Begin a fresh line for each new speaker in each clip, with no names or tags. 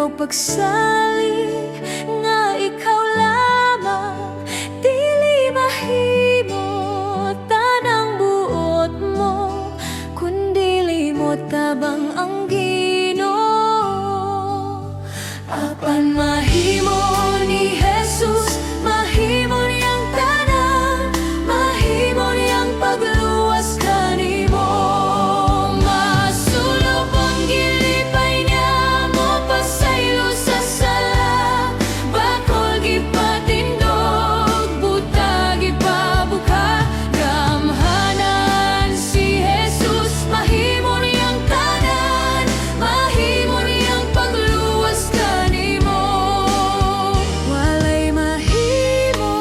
ayaw pagsali nga ikaw lamang, dili mahimo tanang buot mo, kundi limot tabang ang Ginoo. Apan mahimo ni Jesus, mahimo niyang tanan, mahimo niyang pagluwas kanimo. Masulop ang gilipay niya, mapasaylo sa sala, bakol gipatindog, butag ipabuka. Gamhanan si Jesus, mahimo niyang tanan, mahimo niyang pagluwas kanimo. Walay mahimo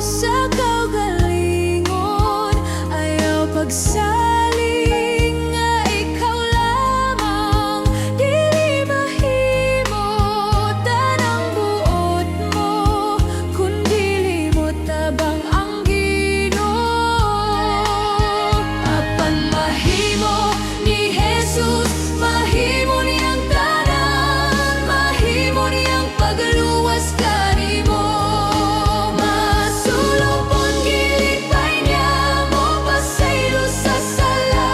sa kaugalingon, ayaw pagsaling nga ikaw lamang, dili mahimo tanang buot mo, kundi limot tabang ang Ginoo. Apan mahimo ni Jesus, mahimo niyang tanan, mahimo niyang pagluwas kanimo. Masulop ang gilipay niya, mapasaylo sa sala,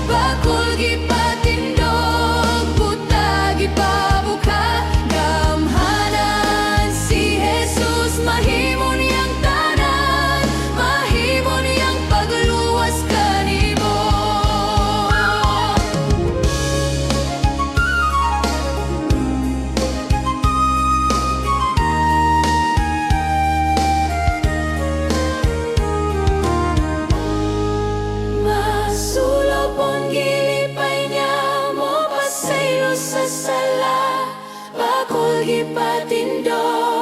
bakol gipatindog, butag ipabuka. Gamhanan si Jesus, mahimo niyang tanan, mahimo niyang pagluwas kanimo. Masulop ang gilipay niya, mapasaylo sa sala, bakol gipatindog,